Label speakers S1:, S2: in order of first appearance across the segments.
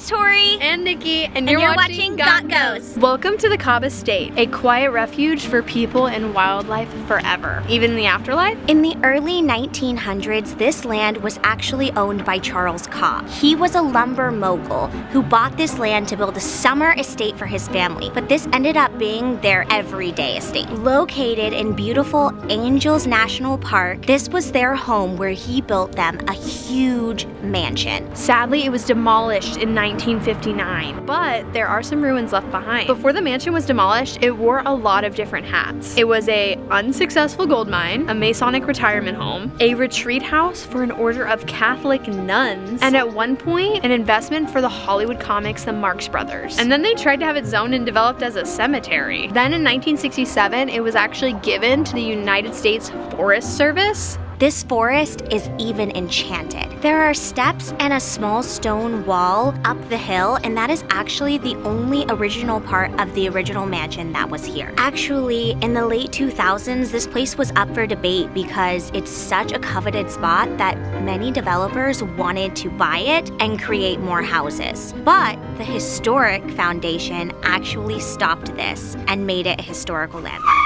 S1: it's Tori
S2: and Nicki, and you're watching
S1: Got Ghosts.
S2: Welcome to the Cobb Estate, a quiet refuge for people and wildlife forever, even in the afterlife.
S1: In the early 1900s, this land was actually owned by Charles Cobb. He was a lumber mogul who bought this land to build a summer estate for his family, but this ended up being their everyday estate. Located in beautiful Angels National Park, this was their home where he built them a huge mansion.
S2: Sadly, it was demolished in 1959, but there are some ruins left behind. Before the mansion was demolished, it wore a lot of different hats. It was a unsuccessful gold mine, a Masonic retirement home, a retreat house for an order of Catholic nuns, and at one point, an investment for the Hollywood comics, the Marx Brothers. And then they tried to have it zoned and developed as a cemetery. Then in 1967, it was actually given to the United States Forest Service.
S1: This forest is even enchanted. There are steps and a small stone wall up the hill, and that is actually the only original part of the original mansion that was here. Actually, in the late 2000s, this place was up for debate because it's such a coveted spot that many developers wanted to buy it and create more houses. But the Historic Foundation actually stopped this and made it a historical landmark.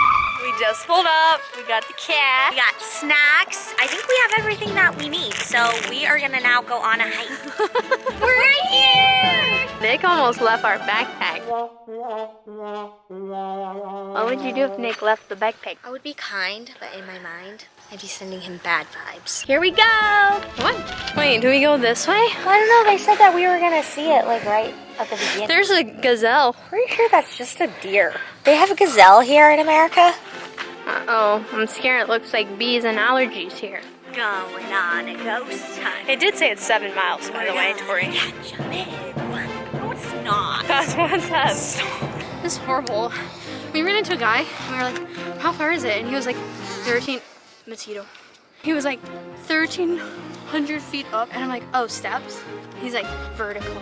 S2: We just pulled up, we got the cat.
S1: We got snacks. I think we have everything that we need, so we are gonna now go on a hike. We're right here!
S2: Nick almost left our backpack. What would you do if Nick left the backpack?
S1: I would be kind, but in my mind, I'd be sending him bad vibes.
S2: Here we go! Come on. Wait, do we go this way?
S1: Well, I don't know, they said that we were gonna see it like right at the beginning.
S2: There's a gazelle.
S1: Pretty sure that's just a deer. They have a gazelle here in America?
S2: Uh-oh, I'm scared it looks like bees and allergies here.
S1: Going on a ghost hunt.
S2: It did say it's 7 miles, by the way, Tori.
S1: Catch a big one. No, it's not.
S2: That's what it says. This is horrible. We ran into a guy, and we were like, how far is it? And he was like, 13, mosquito. He was like, 1,300 feet up. And I'm like, oh, steps? He's like, vertical.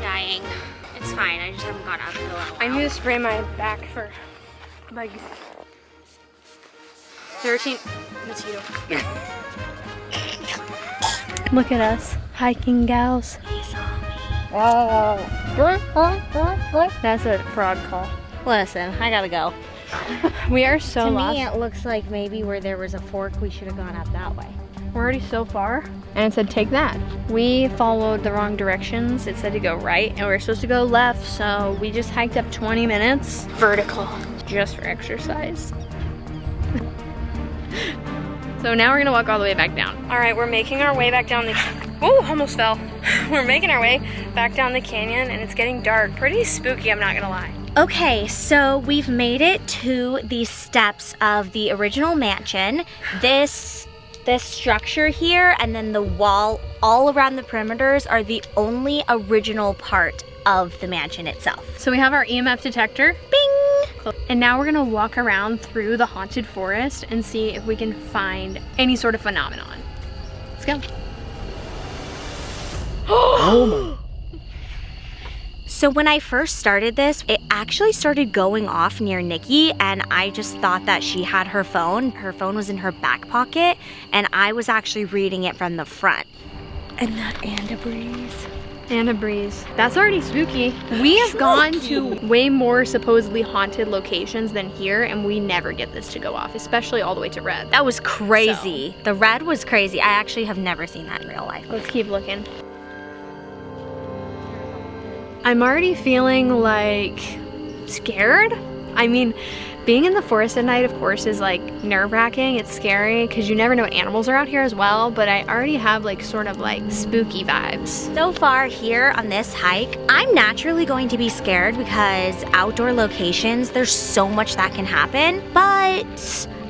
S1: Dying. It's fine, I just haven't gone up in a while.
S2: I need to spray my back for like 13 mosquito. Look at us, hiking gals.
S1: He saw me.
S2: That's a frog call.
S1: Listen, I gotta go.
S2: We are so lost.
S1: To me, it looks like maybe where there was a fork, we should have gone up that way.
S2: We're already so far, and it said take that. We followed the wrong directions. It said to go right, and we were supposed to go left, so we just hiked up 20 minutes. Vertical, just for exercise. So now we're gonna walk all the way back down. All right, we're making our way back down the, oh, almost fell. We're making our way back down the canyon, and it's getting dark. Pretty spooky, I'm not gonna lie.
S1: Okay, so we've made it to the steps of the original mansion. This structure here and then the wall all around the perimeters are the only original part of the mansion itself.
S2: So we have our EMF detector.
S1: Bing!
S2: And now we're gonna walk around through the haunted forest and see if we can find any sort of phenomenon. Let's go.
S1: Oh! So when I first started this, it actually started going off near Nicki, and I just thought that she had her phone. Her phone was in her back pocket, and I was actually reading it from the front. And that and a breeze.
S2: And a breeze. That's already spooky. We have gone to way more supposedly haunted locations than here, and we never get this to go off, especially all the way to red.
S1: That was crazy. So. The red was crazy. I actually have never seen that in real life.
S2: Let's keep looking. I'm already feeling like scared. I mean, being in the forest at night, of course, is like nerve-wracking. It's scary because you never know what animals are out here as well, but I already have like sort of like spooky vibes.
S1: So far here on this hike, I'm naturally going to be scared because outdoor locations, there's so much that can happen, but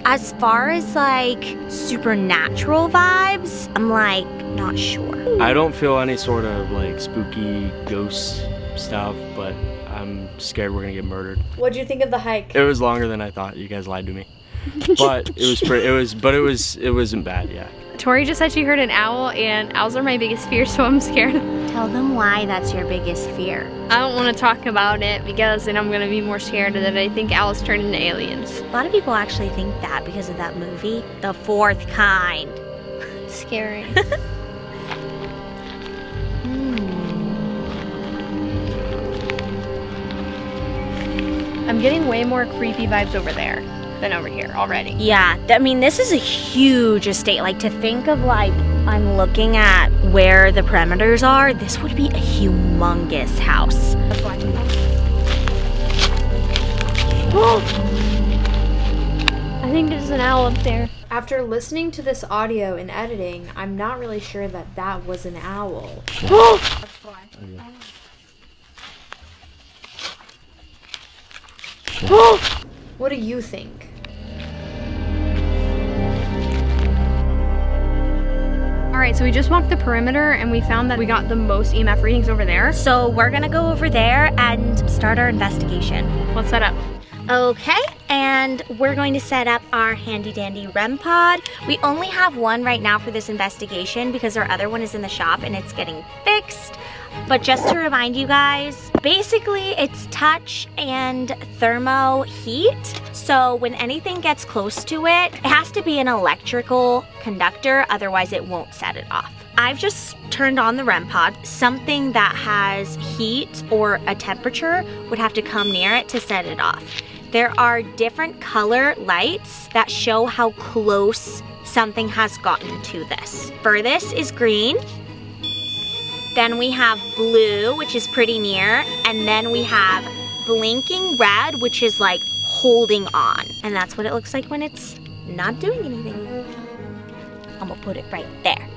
S1: as far as like supernatural vibes, I'm like not sure.
S3: I don't feel any sort of like spooky ghost stuff, but I'm scared we're gonna get murdered.
S2: What did you think of the hike?
S3: It was longer than I thought. You guys lied to me, but it wasn't bad. Yeah.
S2: Tori just said she heard an owl, and owls are my biggest fear, so I'm scared.
S1: Tell them why that's your biggest fear.
S2: I don't want to talk about it because then I'm gonna be more scared that I think owls turn into aliens.
S1: A lot of people actually think that because of that movie, The Fourth Kind.
S2: Scary. I'm getting way more creepy vibes over there than over here already.
S1: Yeah, I mean, this is a huge estate. Like, to think of, like, I'm looking at where the perimeters are, this would be a humongous house.
S2: That's why. I think there's an owl up there. After listening to this audio and editing, I'm not really sure that that was an owl. What do you think? Alright, so we just walked the perimeter and we found that we got the most EMF readings over there.
S1: So we're gonna go over there and start our investigation.
S2: Let's set up.
S1: Okay, and we're going to set up our handy dandy REM pod. We only have one right now for this investigation because our other one is in the shop and it's getting fixed. But just to remind you guys, basically it's touch and thermo heat. So when anything gets close to it, it has to be an electrical conductor, otherwise it won't set it off. I've just turned on the REM pod. Something that has heat or a temperature would have to come near it to set it off. There are different color lights that show how close something has gotten to this. Furthest is green. Then we have blue, which is pretty near. And then we have blinking red, which is like holding on. And that's what it looks like when it's not doing anything. I'm gonna put it right there.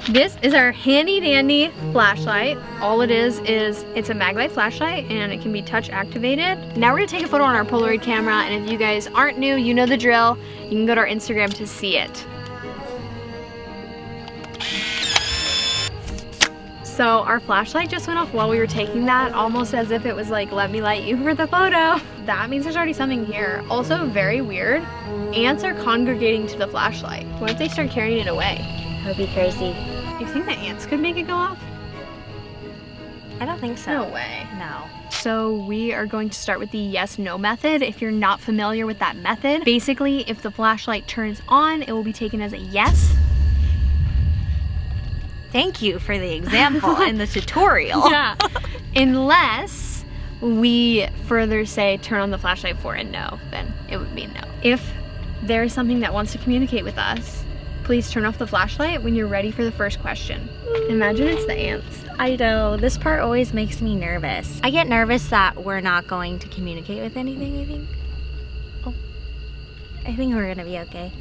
S2: This is our handy dandy flashlight. All it is it's a maglite flashlight and it can be touch activated. Now we're gonna take a photo on our Polaroid camera, and if you guys aren't new, you know the drill. You can go to our Instagram to see it. So our flashlight just went off while we were taking that, almost as if it was like, let me light you for the photo. That means there's already something here. Also very weird, ants are congregating to the flashlight. What if they start carrying it away?
S1: That would be crazy.
S2: You think the ants could make it go off?
S1: I don't think so.
S2: No way.
S1: No.
S2: So we are going to start with the yes/no method. If you're not familiar with that method, basically if the flashlight turns on, it will be taken as a yes.
S1: Thank you for the example and the tutorial.
S2: Yeah. Unless we further say turn on the flashlight for a no, then it would be no. If there's something that wants to communicate with us, please turn off the flashlight when you're ready for the first question. Imagine it's the ants.
S1: I know, this part always makes me nervous. I get nervous that we're not going to communicate with anything, I think. Oh, I think we're gonna be okay.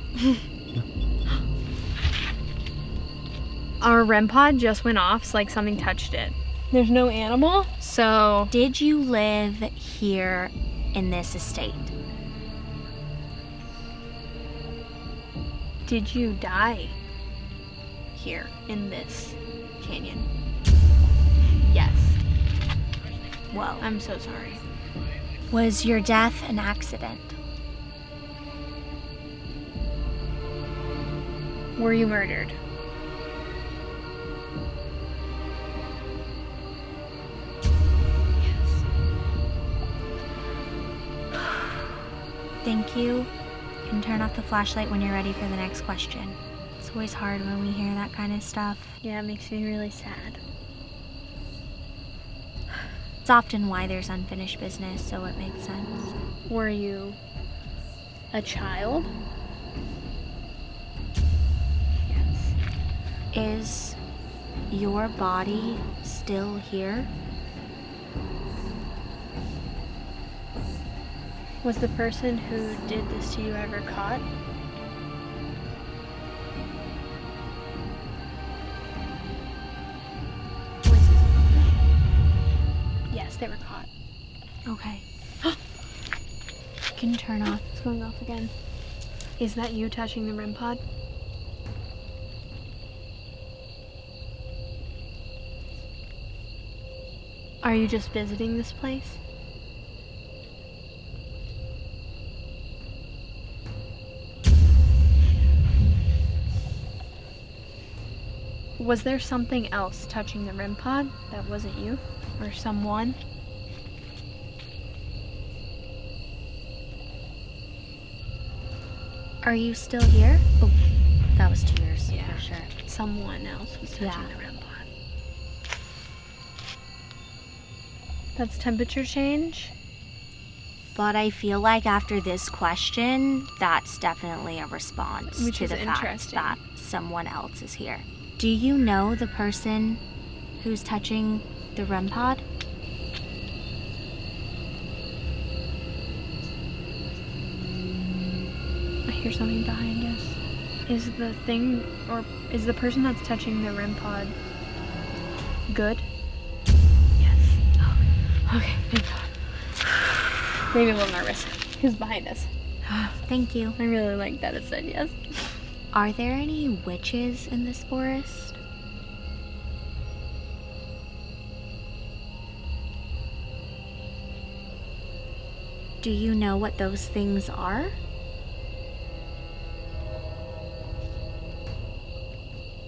S2: Our REM pod just went off, it's like something touched it. There's no animal, so...
S1: Did you live here in this estate?
S2: Did you die here in this canyon? Yes.
S1: Whoa.
S2: I'm so sorry.
S1: Was your death an accident?
S2: Were you murdered?
S1: Thank you. You can turn off the flashlight when you're ready for the next question. It's always hard when we hear that kind of stuff.
S2: Yeah, it makes me really sad.
S1: It's often why there's unfinished business, so it makes sense.
S2: Were you a child? Yes.
S1: Is your body still here?
S2: Was the person who did this to you ever caught? Yes, they were caught.
S1: Okay. You can turn off.
S2: It's going off again. Is that you touching the REM pod? Are you just visiting this place? Was there something else touching the REM pod that wasn't you? Or someone?
S1: Are you still here? Oh, that was tears, for sure.
S2: Someone else was touching the REM pod. That's temperature change.
S1: But I feel like after this question, that's definitely a response
S2: Which
S1: to
S2: is
S1: the fact
S2: interesting.
S1: that someone else is here. Do you know the person who's touching the REM pod?
S2: I hear something behind us. Is the thing, or is the person that's touching the REM pod good? Yes. Oh, okay, thank God. Maybe a little nervous. Who's behind us?
S1: Thank you.
S2: I really like that it said yes.
S1: Are there any witches in this forest? Do you know what those things are?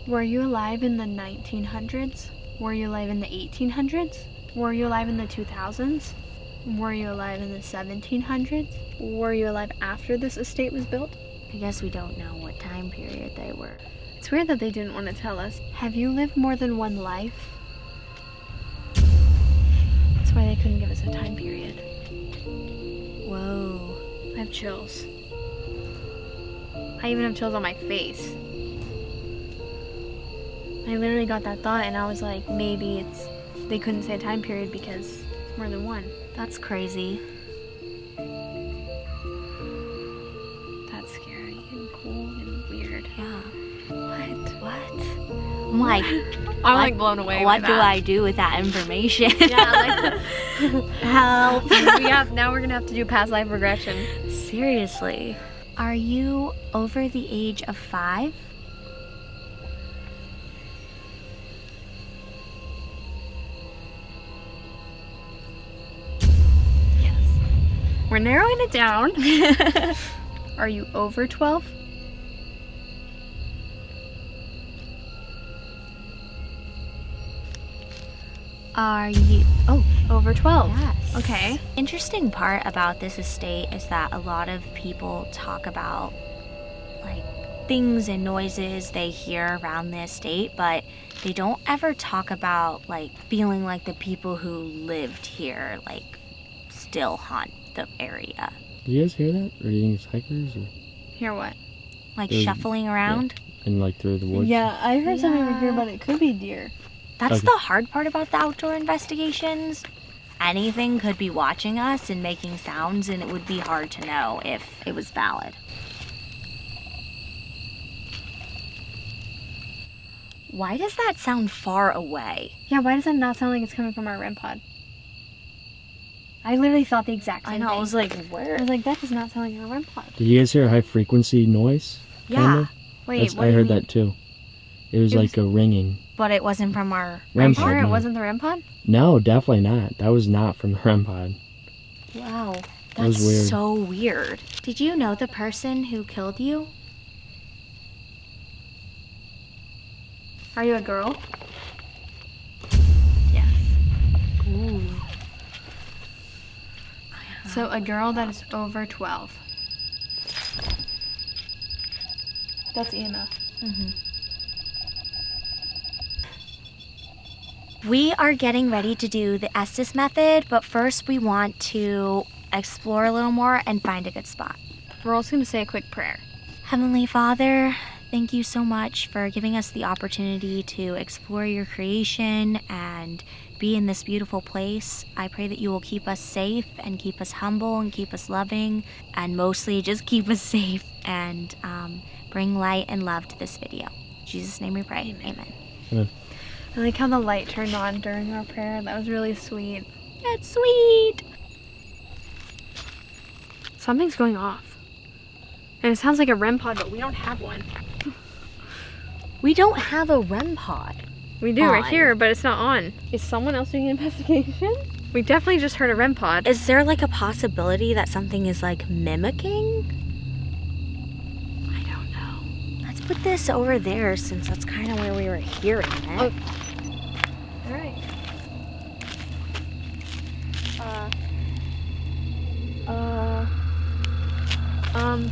S2: Were you alive in the 1900s? Were you alive in the 1800s? Were you alive in the 2000s? Were you alive in the 1700s? Were you alive after this estate was built?
S1: I guess we don't know what time period they were.
S2: It's weird that they didn't want to tell us. Have you lived more than one life? That's why they couldn't give us a time period.
S1: Whoa.
S2: I have chills. I even have chills on my face. I literally got that thought and I was like, maybe they couldn't say a time period because it's more than one.
S1: That's crazy.
S2: That's scary and cool and weird.
S1: Yeah.
S2: What?
S1: I'm like,
S2: I'm like blown away.
S1: What
S2: by
S1: do
S2: that.
S1: I do with that information?
S2: Yeah, like
S1: Help.
S2: now we're gonna have to do past life regression.
S1: Seriously. Are you over the age of 5?
S2: We're narrowing it down. Are you over 12?
S1: Are you
S2: Over 12.
S1: Yes.
S2: Okay.
S1: Interesting part about this estate is that a lot of people talk about like things and noises they hear around the estate, but they don't ever talk about like feeling like the people who lived here like still haunt the area.
S3: Do you guys hear that? Or do you think it's hikers? Or
S2: Hear what?
S1: Like
S3: There's-
S1: shuffling around.
S3: and like through the woods?
S2: Yeah, I heard something over here,
S1: Yeah.
S2: but it could be deer.
S1: That's
S3: Okay.
S1: the hard part about the outdoor investigations. Anything could be watching us and making sounds, and it would be hard to know if it was valid. Why does that sound far away?
S2: Yeah, why does that not sound like it's coming from our REM pod? I literally thought the exact same
S1: I know,
S2: thing.
S1: I was like, where?
S2: I was like, that does not sound like our REM pod.
S3: Did you guys hear a high frequency noise?
S1: Yeah.
S3: Kinda?
S1: Wait, what
S3: I
S1: do you
S3: heard
S1: mean?
S3: that too. It was
S2: It
S3: like a ringing.
S1: But it wasn't from our...
S3: REM
S2: I'm
S3: pod.
S2: sure it
S3: No.
S2: wasn't the REM pod?
S3: No, definitely not. That was not from the REM pod.
S1: Wow.
S3: That was
S1: That's
S3: weird.
S1: so weird. Did you know the person who killed you?
S2: Are you a girl? Yes.
S1: Ooh.
S2: So a girl that is over 12. That's EMF.
S1: We are getting ready to do the Estes method, but first we want to explore a little more and find a good spot.
S2: We're also going to say a quick prayer.
S1: Heavenly Father, thank you so much for giving us the opportunity to explore your creation and be in this beautiful place. I pray that you will keep us safe and keep us humble and keep us loving and mostly just keep us safe and bring light and love to this video. In Jesus' name we pray. Amen.
S2: I like how the light turned on during our prayer. That was really sweet.
S1: That's sweet.
S2: Something's going off. And it sounds like a REM pod, but we don't have one.
S1: We don't have a REM pod.
S2: We do right
S1: On.
S2: here, but it's not on. Is someone else doing an investigation? We definitely just heard a REM pod.
S1: Is there like a possibility that something is like mimicking?
S2: I don't know.
S1: Let's put this over there since that's kind of where we were hearing it.
S2: Oh. All right.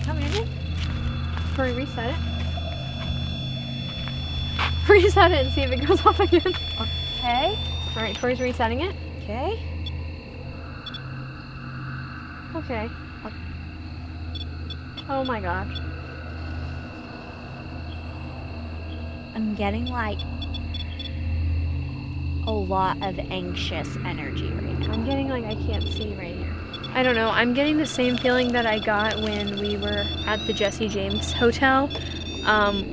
S2: Come in. Tori, reset it. Reset it and see if it goes off again.
S1: Okay.
S2: All right, Tori's resetting it.
S1: Okay.
S2: Okay. Oh my gosh.
S1: I'm getting like a lot of anxious energy right now.
S2: I'm getting like I can't see right here. I don't know. I'm getting the same feeling that I got when we were at the Jesse James Hotel,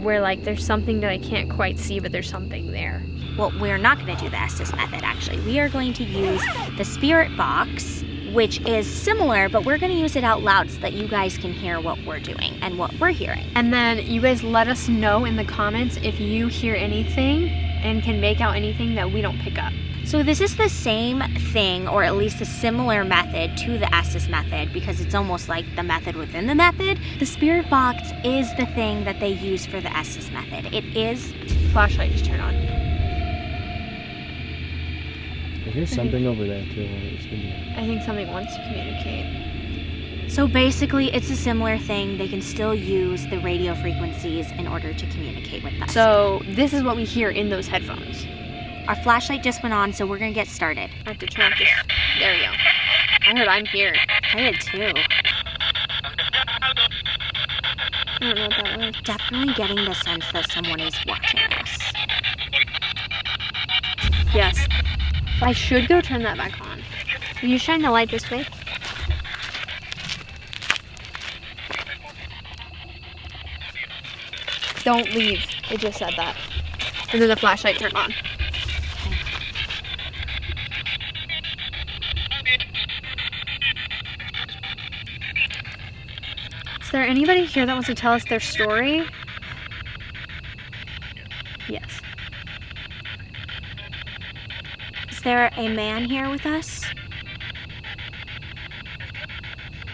S2: where like there's something that I can't quite see, but there's something there.
S1: Well, we're not going to do the Estes method, actually. We are going to use the spirit box, which is similar, but we're going to use it out loud so that you guys can hear what we're doing and what we're hearing.
S2: And then you guys let us know in the comments if you hear anything and can make out anything that we don't pick up.
S1: So this is the same thing, or at least a similar method to the Estes method, because it's almost like the method within the method. The spirit box is the thing that they use for the Estes method. It is...
S2: Flashlight just turned on.
S3: I hear something over there too. It's been...
S2: I think something wants to communicate.
S1: So basically, it's a similar thing. They can still use the radio frequencies in order to communicate with us.
S2: So this is what we hear in those headphones.
S1: Our flashlight just went on, so we're gonna get started.
S2: I have to turn off this. There we go. I heard I'm here.
S1: I did too.
S2: I don't know what that was.
S1: Definitely getting the sense that someone is watching us.
S2: Yes. I should go turn that back on. Will you shine the light this way? Don't leave. It just said that. And then the flashlight turned on. Is there anybody here that wants to tell us their story? Yes.
S1: Is there a man here with us?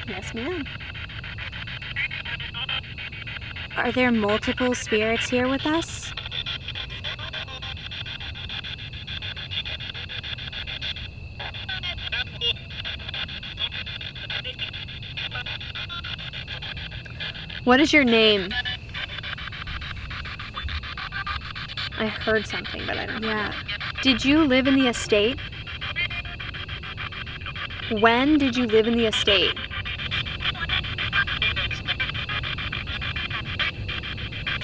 S2: Yes, ma'am.
S1: Are there multiple spirits here with us?
S2: What is your name? I heard something, but I don't know.
S1: Yeah.
S2: Did you live in the estate? When did you live in the estate?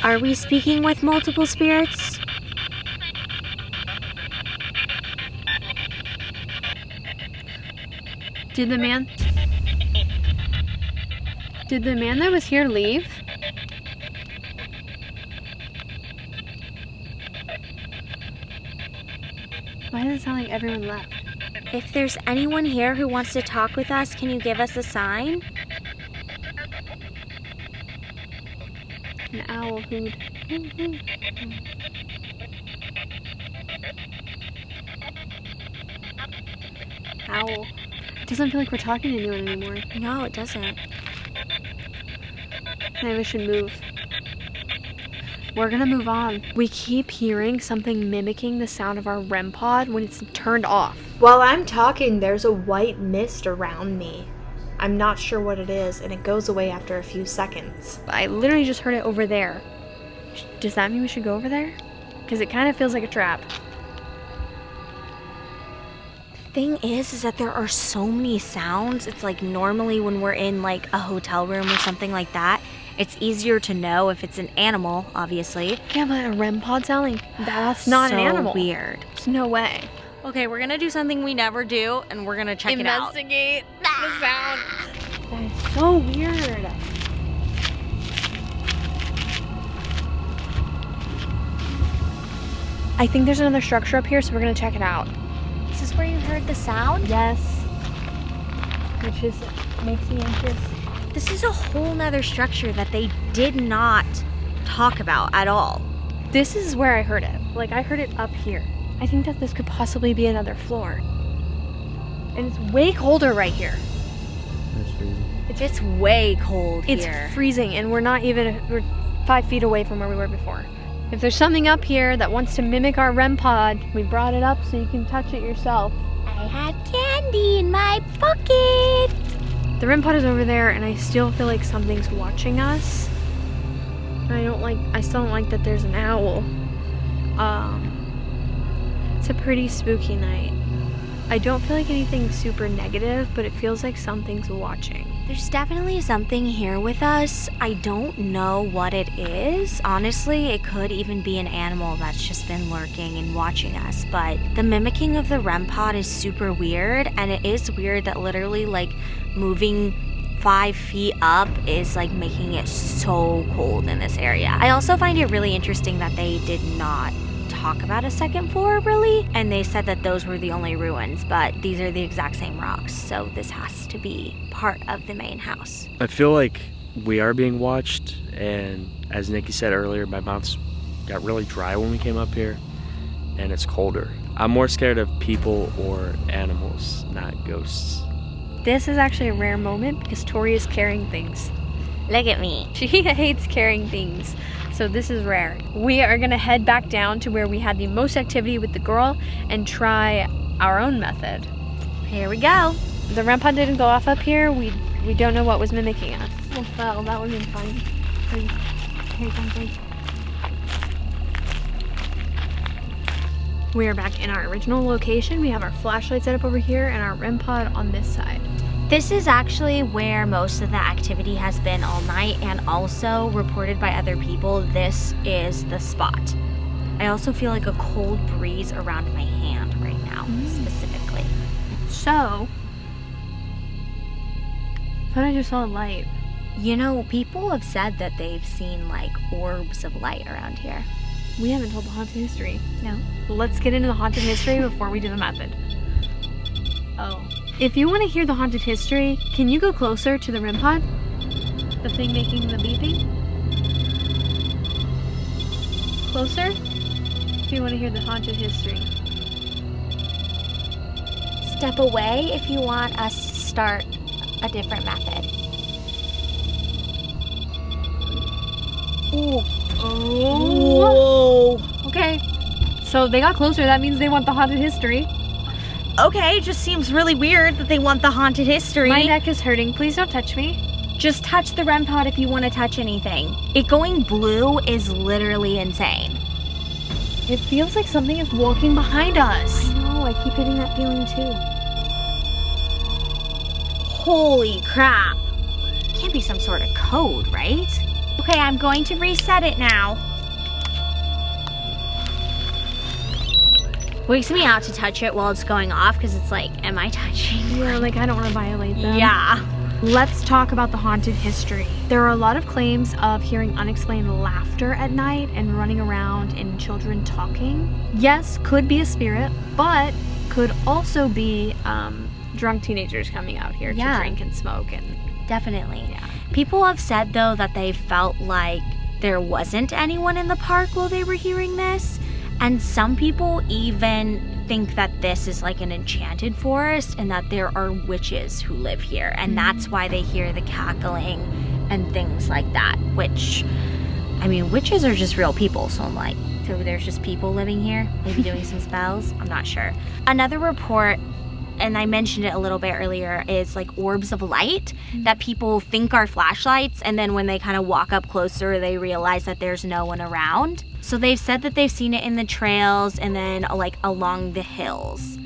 S1: Are we speaking with multiple spirits?
S2: Did the man that was here leave? Why does it sound like everyone left?
S1: If there's anyone here who wants to talk with us, can you give us a sign?
S2: An owl hooed. Owl. It doesn't feel like we're talking to anyone anymore.
S1: No, it doesn't.
S2: Maybe we should move. We're gonna move on. We keep hearing something mimicking the sound of our REM pod when it's turned off. While I'm talking, there's a white mist around me. I'm not sure what it is, and it goes away after a few seconds. I literally just heard it over there. Does that mean we should go over there? Because it kind of feels like a trap.
S1: Thing is that there are so many sounds. It's like normally when we're in like a hotel room or something like that, it's easier to know if it's an animal, obviously.
S2: Yeah, but a REM pod sounding, that's not an animal.
S1: So weird.
S2: There's no way.
S1: Okay, we're gonna do something we never do, and we're gonna check it out.
S2: Investigate the sound. That is so weird. I think there's another structure up here, so we're gonna check it out.
S1: Is this where you heard the sound?
S2: Yes. Which is makes me anxious.
S1: This is a whole nother structure that they did not talk about at all.
S2: This is where I heard it. Like, I heard it up here. I think that this could possibly be another floor. And it's way colder right here.
S3: That's freezing.
S1: It's way cold
S2: It's
S1: here.
S2: freezing, and we're 5 feet away from where we were before. If there's something up here that wants to mimic our REM pod, we brought it up so you can touch it yourself.
S1: I had candy in my pocket.
S2: The REM pod is over there, and I still feel like something's watching us. I still don't like that there's an owl. It's a pretty spooky night. I don't feel like anything super negative, but it feels like something's watching.
S1: There's definitely something here with us. I don't know what it is. Honestly, it could even be an animal that's just been lurking and watching us. But the mimicking of the REM pod is super weird. And it is weird that literally like moving 5 feet up is like making it so cold in this area. I also find it really interesting that they did not talk about a second floor really, and they said that those were the only ruins, but these are the exact same rocks, so this has to be part of the main house.
S3: I feel like we are being watched, and as Nicki said earlier, my mouth got really dry when we came up here, and it's colder. I'm more scared of people or animals, not ghosts.
S2: This is actually a rare moment because Tori is carrying things.
S1: Look at me.
S2: She hates carrying things, so this is rare. We are gonna head back down to where we had the most activity with the girl and try our own method.
S1: Here we go.
S2: The REM pod didn't go off up here. We don't know what was mimicking us. Oh, well, that would have been fun. Here's something. We are back in our original location. We have our flashlight set up over here and our REM pod on this side.
S1: This is actually where most of the activity has been all night, and also reported by other people, this is the spot. I also feel like a cold breeze around my hand right now, specifically.
S2: So, I thought I just saw a light.
S1: You know, people have said that they've seen like orbs of light around here.
S2: We haven't told the haunted history.
S1: No?
S2: Let's get into the haunted history before we do the method. Oh. If you want to hear the haunted history, can you go closer to the REM pod? The thing making the beeping? Closer? If you want to hear the haunted history.
S1: Step away if you want us to start a different method.
S2: Ooh. Oh. Whoa. Okay. So they got closer. That means they want the haunted history.
S1: Okay, it just seems really weird that they want the haunted history.
S2: My neck is hurting. Please don't touch me.
S1: Just touch the REM pod if you want to touch anything. It going blue is literally insane.
S2: It feels like something is walking behind us.
S1: I know, I keep getting that feeling too. Holy crap. Can't be some sort of code, right? Okay, I'm going to reset it now. Wakes me out to touch it while it's going off because it's like, am I touching?
S2: Yeah, like I don't want to violate them.
S1: Yeah.
S2: Let's talk about the haunted history. There are a lot of claims of hearing unexplained laughter at night and running around and children talking. Yes, could be a spirit, but could also be drunk teenagers coming out here to drink and smoke. And
S1: definitely.
S2: Yeah.
S1: People have said though that they felt like there wasn't anyone in the park while they were hearing this. And some people even think that this is like an enchanted forest and that there are witches who live here. And that's why they hear the cackling and things like that. Which, I mean, witches are just real people. So I'm like, so there's just people living here, maybe doing some spells? I'm not sure. Another report, and I mentioned it a little bit earlier, is like orbs of light that people think are flashlights. And then when they kind of walk up closer, they realize that there's no one around. So they've said that they've seen it in the trails and then like along the hills.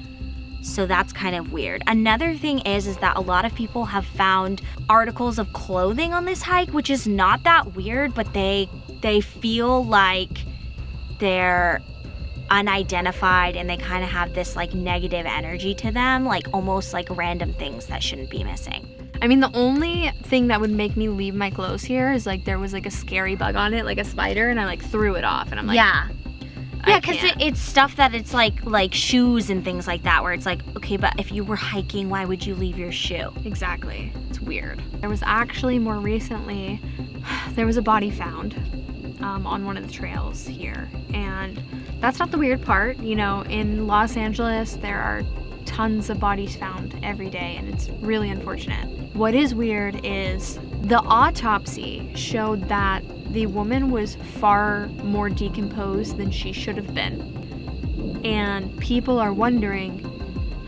S1: So that's kind of weird. Another thing is that a lot of people have found articles of clothing on this hike, which is not that weird, but they feel like they're unidentified and they kind of have this like negative energy to them, like almost like random things that shouldn't be missing.
S2: I mean, the only thing that would make me leave my clothes here is like there was like a scary bug on it, like a spider, and I like threw it off, and I'm like,
S1: yeah, because it's stuff that it's like shoes and things like that, where it's like, okay, but if you were hiking, why would you leave your shoe?
S2: Exactly. It's weird. There was actually more recently, there was a body found on one of the trails here, and that's not the weird part. You know, in Los Angeles, there are tons of bodies found every day, and it's really unfortunate. What is weird is the autopsy showed that the woman was far more decomposed than she should have been. And people are wondering,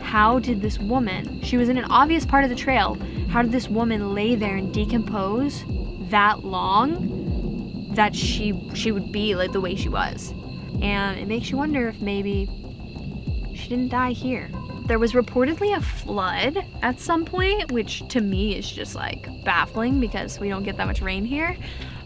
S2: how did this woman, she was in an obvious part of the trail, how did this woman lay there and decompose that long that she would be like the way she was? And it makes you wonder if maybe she didn't die here. There was reportedly a flood at some point, which to me is just like baffling because we don't get that much rain here.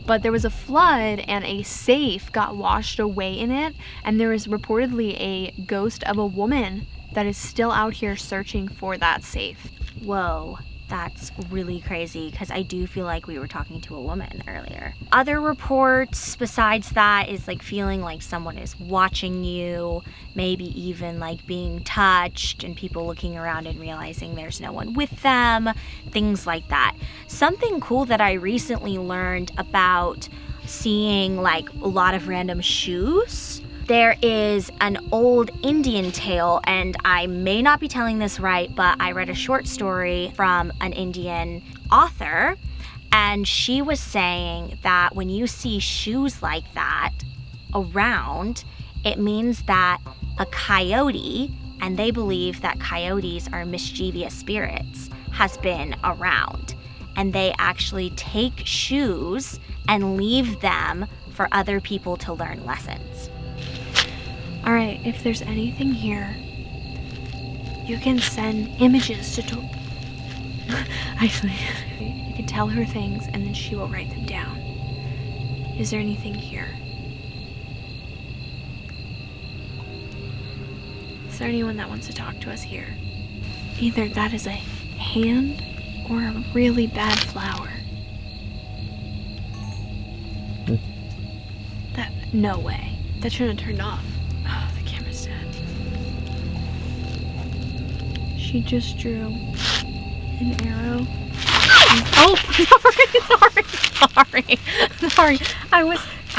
S2: But there was a flood and a safe got washed away in it, and there is reportedly a ghost of a woman that is still out here searching for that safe.
S1: Whoa, that's really crazy because I do feel like we were talking to a woman earlier. Other reports besides that is like feeling like someone is watching you, maybe even like being touched and people looking around and realizing there's no one with them, things like that. Something cool that I recently learned about seeing like a lot of random shoes. There is an old Indian tale, and I may not be telling this right, but I read a short story from an Indian author, and she was saying that when you see shoes like that around, it means that a coyote, and they believe that coyotes are mischievous spirits, has been around. And they actually take shoes and leave them for other people to learn lessons.
S2: All right, if there's anything here, you can send images to Tori. Actually, you can tell her things and then she will write them down. Is there anything here? Is there anyone that wants to talk to us here? Either that is a hand or a really bad flower. No way. That shouldn't have turned off. Oh, the camera's dead. She just drew an arrow. Oh, sorry. I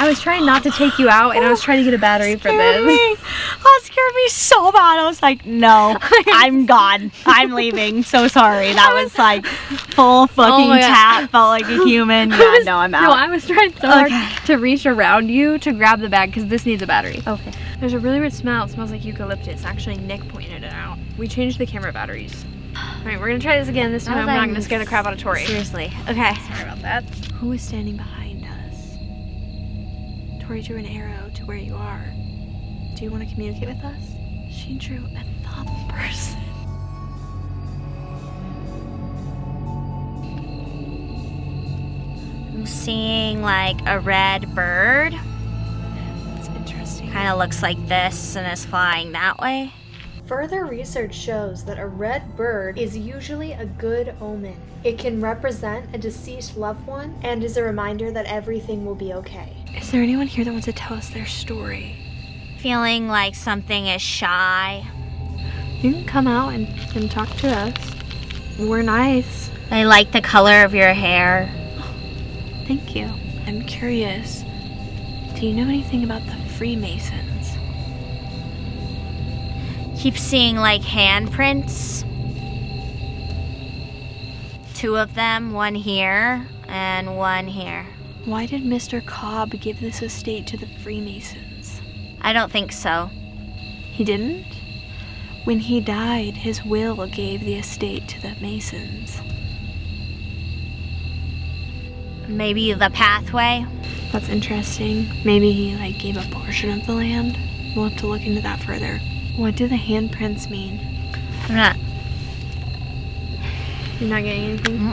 S2: was trying not to take you out, and I was trying to get a battery for this.
S1: That scared me so bad. I was like, no, I'm gone. I'm leaving. So sorry. That was like full fucking tap. Felt like a human. Yeah, no, I'm out.
S2: No, I was trying so hard to reach around you to grab the bag because this needs a battery.
S1: Okay.
S2: There's a really weird smell. It smells like eucalyptus. Actually, Nick pointed it out. We changed the camera batteries. All right, we're gonna try this again. This time I'm not gonna scare the crap out of Tori.
S1: Seriously. Okay.
S2: Sorry about that. Who is standing behind us? Tori drew an arrow to where you are. Do you want to communicate with us? She drew a thumb person.
S1: I'm seeing like a red bird.
S2: That's interesting.
S1: Kind of looks like this and is flying that way.
S4: Further research shows that a red bird is usually a good omen. It can represent a deceased loved one and is a reminder that everything will be okay.
S2: Is there anyone here that wants to tell us their story?
S1: Feeling like something is shy.
S2: You can come out and talk to us. We're nice.
S1: I like the color of your hair.
S2: Thank you. I'm curious. Do you know anything about the Freemasons?
S1: Keep seeing like handprints. 2 of them, one here and one here.
S2: Why did Mr. Cobb give this estate to the Freemasons?
S1: I don't think so.
S2: He didn't? When he died, his will gave the estate to the Masons.
S1: Maybe the pathway.
S2: That's interesting. Maybe he like gave a portion of the land. We'll have to look into that further. What do the handprints mean?
S1: I'm not.
S2: You're not getting anything?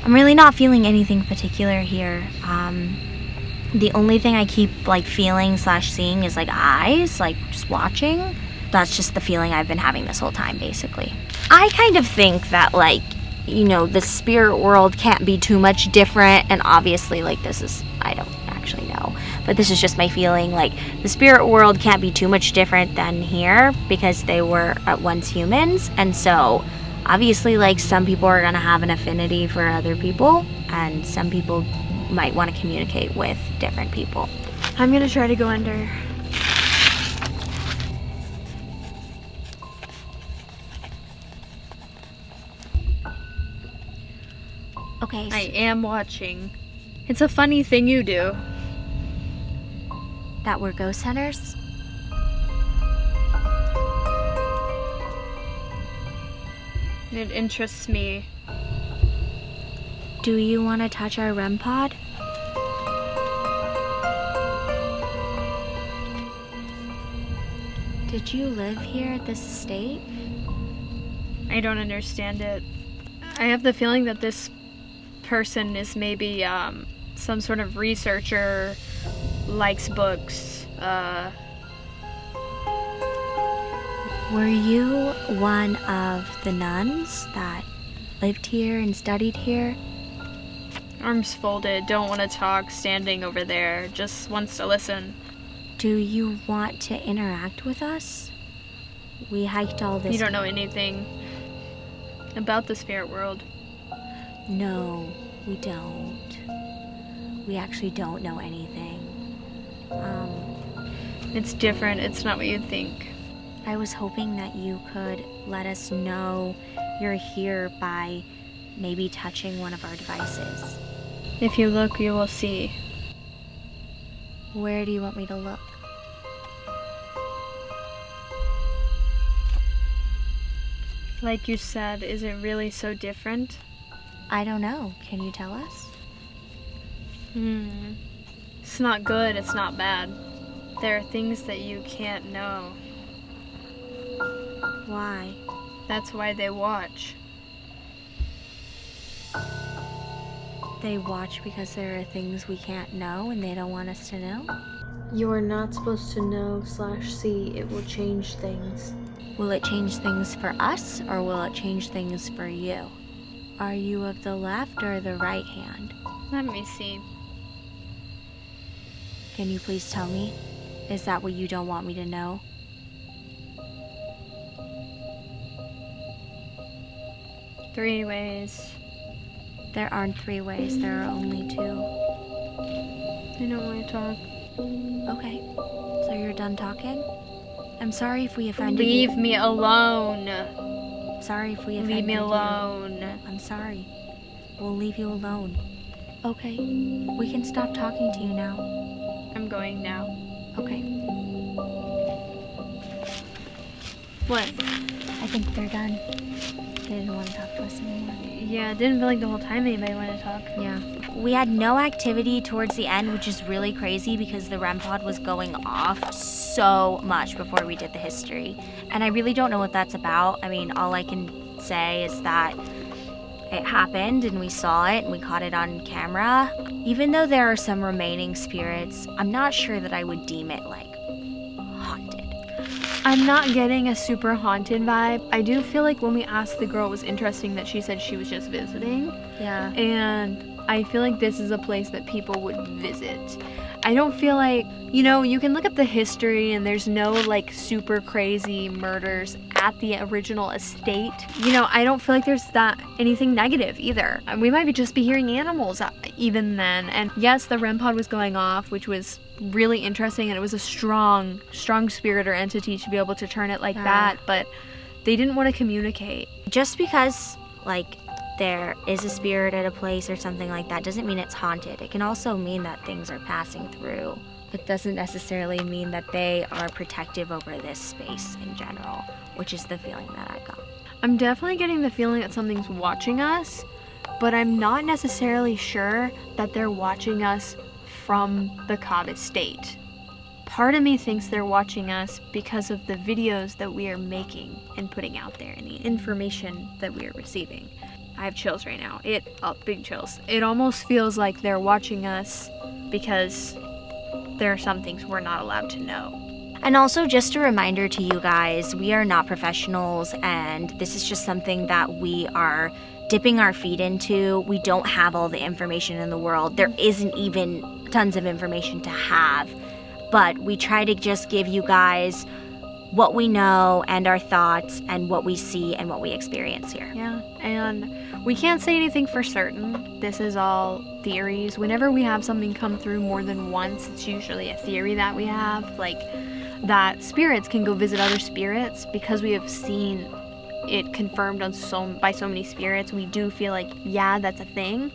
S1: I'm really not feeling anything particular here. The only thing I keep like feeling / seeing is like eyes, like just watching. That's just the feeling I've been having this whole time, basically. I kind of think that like, you know, the spirit world can't be too much different, and obviously like this is, I don't actually know, but this is just my feeling, like the spirit world can't be too much different than here because they were at once humans, and so obviously like some people are gonna have an affinity for other people, and some people might want to communicate with different people.
S2: I'm gonna try to go under.
S1: Okay.
S2: I am watching. It's a funny thing you do.
S1: That were ghost hunters?
S2: It interests me.
S1: Do you want to touch our REM pod? Did you live here at this estate?
S2: I don't understand it. I have the feeling that this person is maybe some sort of researcher, likes books.
S1: Were you one of the nuns that lived here and studied here?
S2: Arms folded, don't want to talk, standing over there, just wants to listen.
S1: Do you want to interact with us? We hiked all this.
S2: You don't know anything about the spirit world.
S1: No, we don't. We actually don't know anything.
S2: It's different, it's not what you think.
S1: I was hoping that you could let us know you're here by maybe touching one of our devices.
S2: If you look, you will see.
S1: Where do you want me to look?
S2: Like you said, is it really so different?
S1: I don't know. Can you tell us?
S2: It's not good, it's not bad. There are things that you can't know.
S1: Why?
S2: That's why they watch.
S1: They watch because there are things we can't know and they don't want us to know?
S4: You are not supposed to know/see. It will change things.
S1: Will it change things for us or will it change things for you? Are you of the left or the right hand?
S2: Let me see.
S1: Can you please tell me? Is that what you don't want me to know?
S2: Three ways.
S1: There aren't 3 ways, there are only 2.
S2: I don't want to talk.
S1: Okay, so you're done talking? I'm sorry if we offended you.
S2: Leave me alone.
S1: Sorry if we offended you.
S2: Leave me alone.
S1: I'm sorry. We'll leave you alone. Okay, we can stop talking to you now.
S2: I'm going now.
S1: Okay.
S2: What?
S1: I think they're done. They didn't want to talk to us anymore.
S2: Yeah, it didn't feel like the whole time anybody wanted to talk.
S1: Yeah. We had no activity towards the end, which is really crazy because the REM pod was going off so much before we did the history. And I really don't know what that's about. I mean, all I can say is that it happened and we saw it and we caught it on camera. Even though there are some remaining spirits, I'm not sure that I would deem it like haunted.
S2: I'm not getting a super haunted vibe. I do feel like when we asked the girl, it was interesting that she said she was just visiting.
S1: Yeah.
S2: And I feel like this is a place that people would visit. I don't feel like, you know, you can look up the history and there's no like super crazy murders at the original estate. You know, I don't feel like there's that anything negative either. We might just be hearing animals even then. And yes, the REM pod was going off, which was really interesting, and it was a strong spirit or entity to be able to turn it like that, but they didn't want to communicate.
S1: Just because like there is a spirit at a place or something like that doesn't mean it's haunted. It can also mean that things are passing through. It doesn't necessarily mean that they are protective over this space in general, which is the feeling that I got.
S2: I'm definitely getting the feeling that something's watching us, but I'm not necessarily sure that they're watching us from the Cobb estate. Part of me thinks they're watching us because of the videos that we are making and putting out there and the information that we are receiving. I have chills right now. Big chills. It almost feels like they're watching us because there are some things we're not allowed to know.
S1: And also just a reminder to you guys, we are not professionals and this is just something that we are dipping our feet into. We don't have all the information in the world. There isn't even tons of information to have, but we try to just give you guys what we know and our thoughts and what we see and what we experience here.
S2: Yeah, and we can't say anything for certain. This is all theories. Whenever we have something come through more than once, it's usually a theory that we have, like that spirits can go visit other spirits. Because we have seen it confirmed by so many spirits, we do feel like, yeah, that's a thing.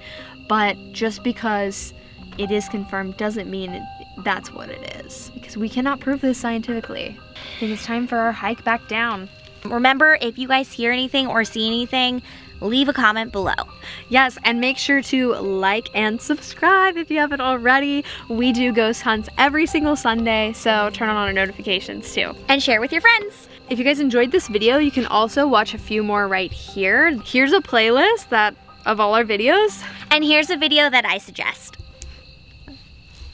S2: But just because it is confirmed doesn't mean that's what it is, because we cannot prove this scientifically. I think it's time for our hike back down.
S1: Remember, if you guys hear anything or see anything, leave a comment below.
S2: Yes, and make sure to like and subscribe if you haven't already. We do ghost hunts every single Sunday, so turn on our notifications too.
S1: And share with your friends.
S2: If you guys enjoyed this video, you can also watch a few more right here. Here's a playlist of all our videos.
S1: And here's a video that I suggest.